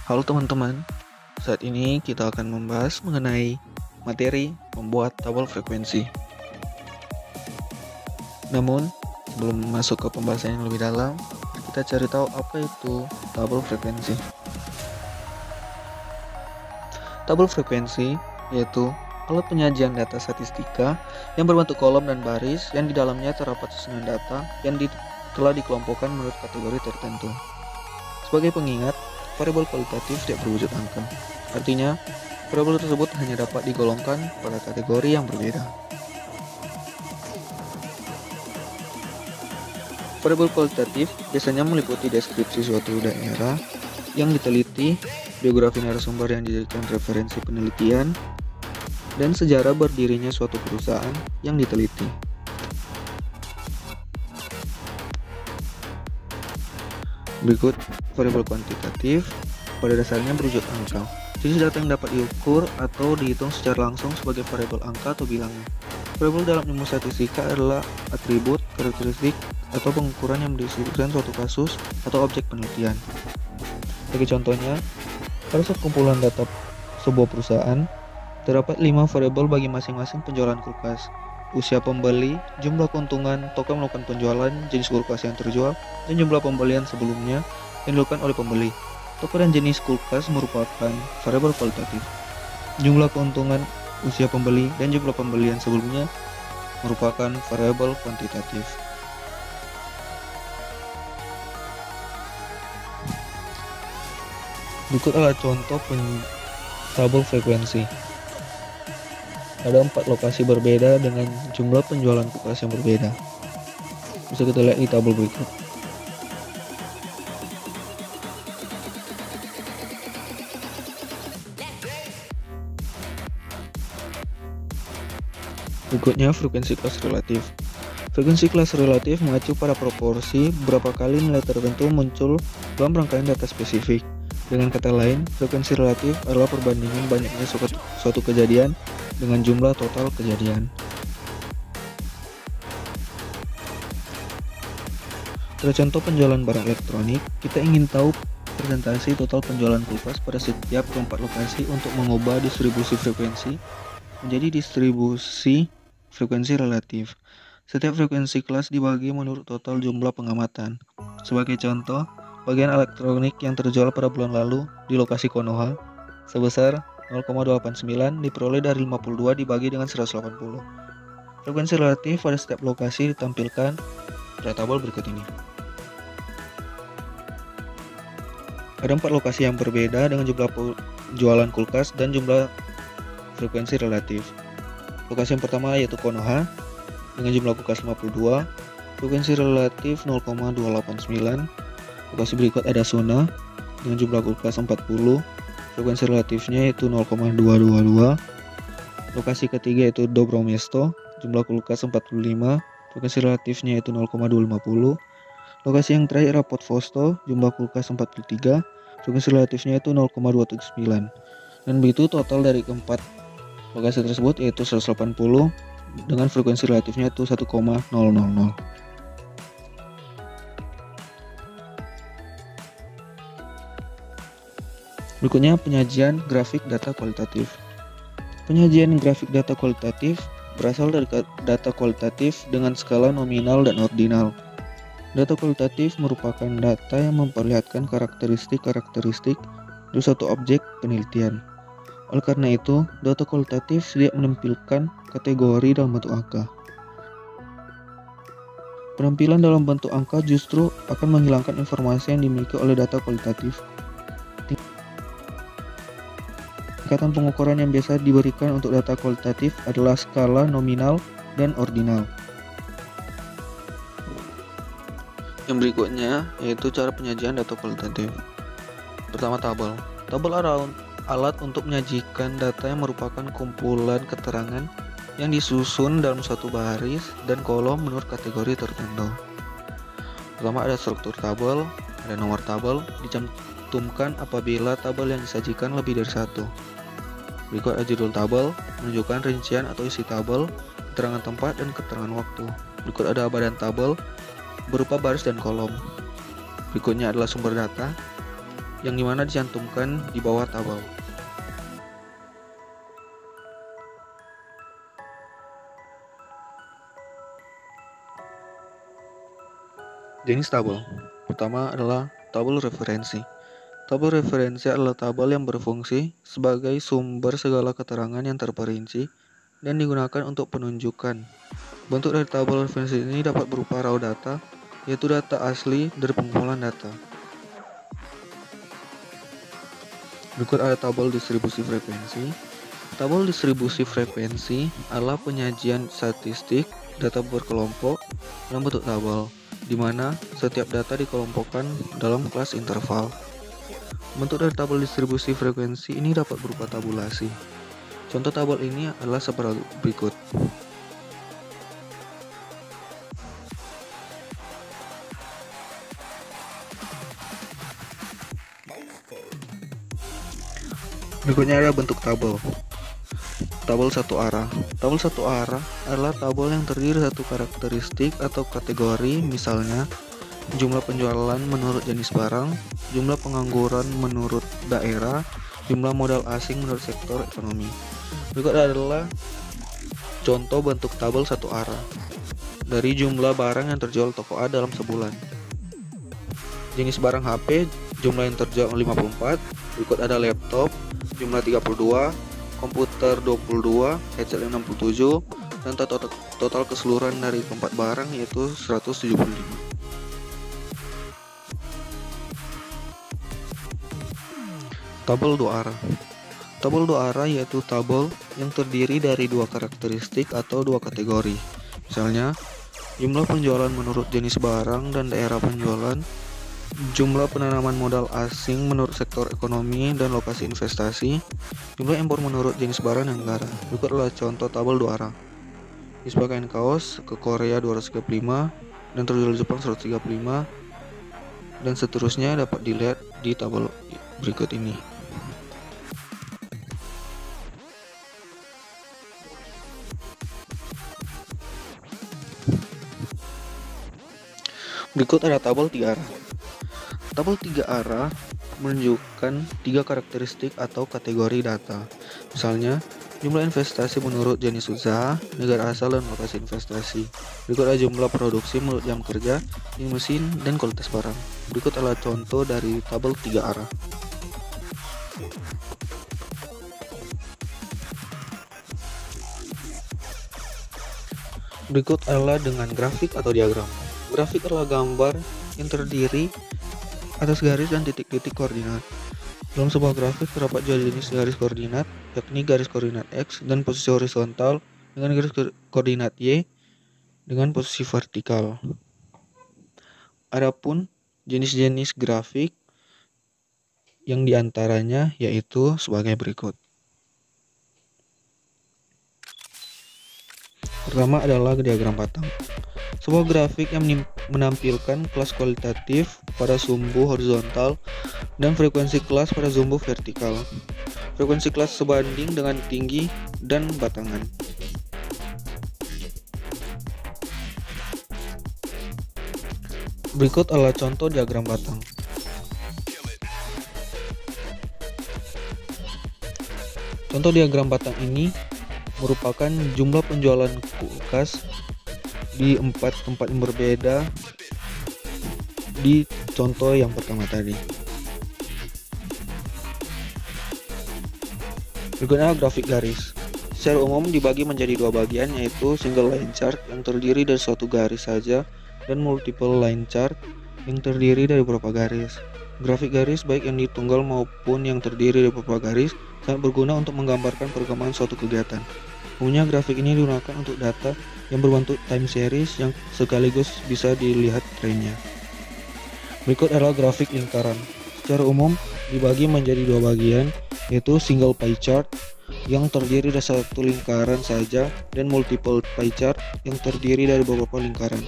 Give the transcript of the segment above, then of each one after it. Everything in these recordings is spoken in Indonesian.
Halo teman-teman, saat ini kita akan membahas mengenai materi membuat tabel frekuensi. Namun, sebelum masuk ke pembahasan yang lebih dalam, kita cari tahu apa itu tabel frekuensi. Tabel frekuensi yaitu alat penyajian data statistika yang berbentuk kolom dan baris yang di dalamnya terdapat susunan data yang telah dikelompokkan menurut kategori tertentu. Sebagai pengingat, variabel kualitatif tidak berwujud angka. Artinya, variabel tersebut hanya dapat digolongkan pada kategori yang berbeda. Variabel kualitatif biasanya meliputi deskripsi suatu daerah yang diteliti, biografi narasumber yang dijadikan referensi penelitian, dan sejarah berdirinya suatu perusahaan yang diteliti. Berikut variabel kuantitatif pada dasarnya berwujud angka. Jenis data yang dapat diukur atau dihitung secara langsung sebagai variabel angka atau bilangan. Variabel dalam ilmu statistika adalah atribut, karakteristik, atau pengukuran yang mendeskripsikan suatu kasus atau objek penelitian. Sebagai contohnya, pada suatu kumpulan data sebuah perusahaan, terdapat 5 variabel bagi masing-masing penjualan kulkas. Usia pembeli, jumlah keuntungan, toko melakukan penjualan, jenis kulkas yang terjual, dan jumlah pembelian sebelumnya yang dilakukan oleh pembeli. Toko dan jenis kulkas merupakan variabel kualitatif. Jumlah keuntungan, usia pembeli, dan jumlah pembelian sebelumnya merupakan variabel kuantitatif. Berikut adalah contoh tabel frekuensi. Ada 4 lokasi berbeda dengan jumlah penjualan kulkas yang berbeda. Bisa kita lihat di tabel berikut. Berikutnya frekuensi kelas relatif. Frekuensi kelas relatif mengacu pada proporsi berapa kali nilai tertentu muncul dalam rangkaian data spesifik. Dengan kata lain, frekuensi relatif adalah perbandingan banyaknya suatu kejadian dengan jumlah total kejadian. Pada contoh penjualan barang elektronik, kita ingin tahu presentasi total penjualan kulkas pada setiap keempat lokasi untuk mengubah distribusi frekuensi menjadi distribusi frekuensi relatif. Setiap frekuensi kelas dibagi menurut total jumlah pengamatan. Sebagai contoh, bagian elektronik yang terjual pada bulan lalu di lokasi Konoha sebesar 0,289 diperoleh dari 52 dibagi dengan 180. Frekuensi relatif pada setiap lokasi ditampilkan pada tabel berikut ini. Ada 4 lokasi yang berbeda dengan jumlah jualan kulkas dan jumlah frekuensi relatif. Lokasi yang pertama yaitu Konoha dengan jumlah kulkas 52, frekuensi relatif 0,289. Lokasi berikut ada Sona dengan jumlah kulkas 40, frekuensi relatifnya yaitu 0,222. Lokasi ketiga yaitu Dobromesto, jumlah kulkas 45, frekuensi relatifnya yaitu 0,250. Lokasi yang terakhir Rapot Vosto, jumlah kulkas 43, frekuensi relatifnya yaitu 0,279. Dan begitu total dari keempat lokasi tersebut yaitu 180 dengan frekuensi relatifnya yaitu 1,000. Berikutnya penyajian grafik data kualitatif. Penyajian grafik data kualitatif berasal dari data kualitatif dengan skala nominal dan ordinal. Data kualitatif merupakan data yang memperlihatkan karakteristik-karakteristik dari suatu objek penelitian. Oleh karena itu, data kualitatif tidak menampilkan kategori dalam bentuk angka. Penampilan dalam bentuk angka justru akan menghilangkan informasi yang dimiliki oleh data kualitatif. Tingkatan pengukuran yang biasa diberikan untuk data kualitatif adalah skala nominal dan ordinal. Yang berikutnya yaitu cara penyajian data kualitatif. Pertama, tabel. Tabel adalah alat untuk menyajikan data yang merupakan kumpulan keterangan yang disusun dalam satu baris dan kolom menurut kategori tertentu. Pertama ada struktur tabel, ada nomor tabel, dicantumkan apabila tabel yang disajikan lebih dari satu. Berikut ada judul tabel, menunjukkan rincian atau isi tabel, keterangan tempat, dan keterangan waktu. Berikut ada badan tabel, berupa baris dan kolom. Berikutnya adalah sumber data, yang dimana dicantumkan di bawah tabel. Jenis tabel. Pertama adalah tabel referensi. Tabel referensi adalah tabel yang berfungsi sebagai sumber segala keterangan yang terperinci dan digunakan untuk penunjukan. Bentuk dari tabel referensi ini dapat berupa raw data, yaitu data asli dari pengumpulan data. Berikut ada tabel distribusi frekuensi. Tabel distribusi frekuensi adalah penyajian statistik data berkelompok dalam bentuk tabel, di mana setiap data dikelompokkan dalam kelas interval. Bentuk dari tabel distribusi frekuensi ini dapat berupa tabulasi. Contoh tabel ini adalah seperti berikut. Berikutnya ada bentuk tabel. Tabel satu arah. Tabel satu arah adalah tabel yang terdiri dari satu karakteristik atau kategori, misalnya jumlah penjualan menurut jenis barang, jumlah pengangguran menurut daerah, jumlah modal asing menurut sektor ekonomi. Berikut adalah contoh bentuk tabel satu arah dari jumlah barang yang terjual toko A dalam sebulan. Jenis barang HP, jumlah yang terjual 54. Berikut ada laptop, jumlah 32, komputer 22, headset 67, dan total keseluruhan dari keempat barang yaitu 175. Tabel dua arah. Tabel dua arah yaitu tabel yang terdiri dari dua karakteristik atau dua kategori. Misalnya, jumlah penjualan menurut jenis barang dan daerah penjualan, jumlah penanaman modal asing menurut sektor ekonomi dan lokasi investasi, jumlah impor menurut jenis barang dan negara. Berikut adalah contoh tabel dua arah. Jenis pakaian kaos ke Korea 235 dan terjual Jepang 135, dan seterusnya dapat dilihat di tabel berikut ini. Berikut ada tabel tiga arah. Tabel tiga arah menunjukkan tiga karakteristik atau kategori data. Misalnya, jumlah investasi menurut jenis usaha, negara asal, dan lokasi investasi. Berikut ada jumlah produksi menurut jam kerja, mesin, dan kualitas barang. Berikut adalah contoh dari tabel tiga arah. Berikut adalah dengan grafik atau diagram. Grafik adalah gambar yang terdiri atas garis dan titik-titik koordinat. Dalam sebuah grafik terdapat dua jenis garis koordinat, yakni garis koordinat X dan posisi horizontal dengan garis koordinat Y dengan posisi vertikal. Adapun jenis-jenis grafik yang diantaranya yaitu sebagai berikut. Pertama adalah diagram batang. Sebuah grafik yang menampilkan kelas kualitatif pada sumbu horizontal dan frekuensi kelas pada sumbu vertikal. Frekuensi kelas sebanding dengan tinggi dan batangan. Berikut adalah contoh diagram batang. Contoh diagram batang ini merupakan jumlah penjualan kulkas di 4 tempat yang berbeda di contoh yang pertama tadi. Berikutnya grafik garis. Secara umum dibagi menjadi dua bagian, yaitu single line chart yang terdiri dari suatu garis saja dan multiple line chart yang terdiri dari beberapa garis. Grafik garis baik yang ditunggal maupun yang terdiri dari beberapa garis sangat berguna untuk menggambarkan perkembangan suatu kegiatan. Umumnya grafik ini digunakan untuk data yang berbentuk time series yang sekaligus bisa dilihat trennya. Berikut adalah grafik lingkaran. Secara umum dibagi menjadi dua bagian, yaitu single pie chart yang terdiri dari satu lingkaran saja dan multiple pie chart yang terdiri dari beberapa lingkaran.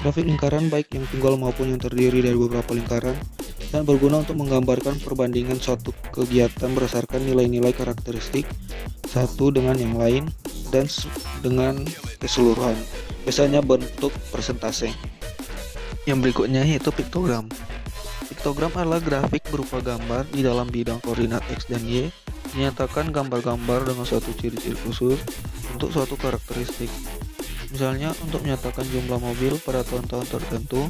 Grafik lingkaran baik yang tunggal maupun yang terdiri dari beberapa lingkaran dan berguna untuk menggambarkan perbandingan suatu kegiatan berdasarkan nilai-nilai karakteristik satu dengan yang lain dan dengan keseluruhan, biasanya bentuk persentase. Yang berikutnya yaitu piktogram. Histogram adalah grafik berupa gambar di dalam bidang koordinat X dan Y, menyatakan gambar-gambar dengan suatu ciri-ciri khusus untuk suatu karakteristik. Misalnya, untuk menyatakan jumlah mobil pada tahun-tahun tertentu,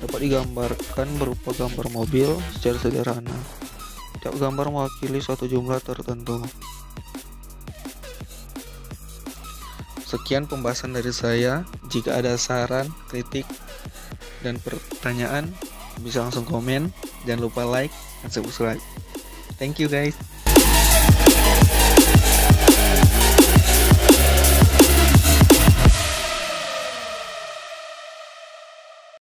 dapat digambarkan berupa gambar mobil secara sederhana. Tiap gambar mewakili suatu jumlah tertentu. Sekian pembahasan dari saya. Jika ada saran, kritik, dan pertanyaan, bisa langsung komen. Jangan lupa like dan subscribe. Thank you guys.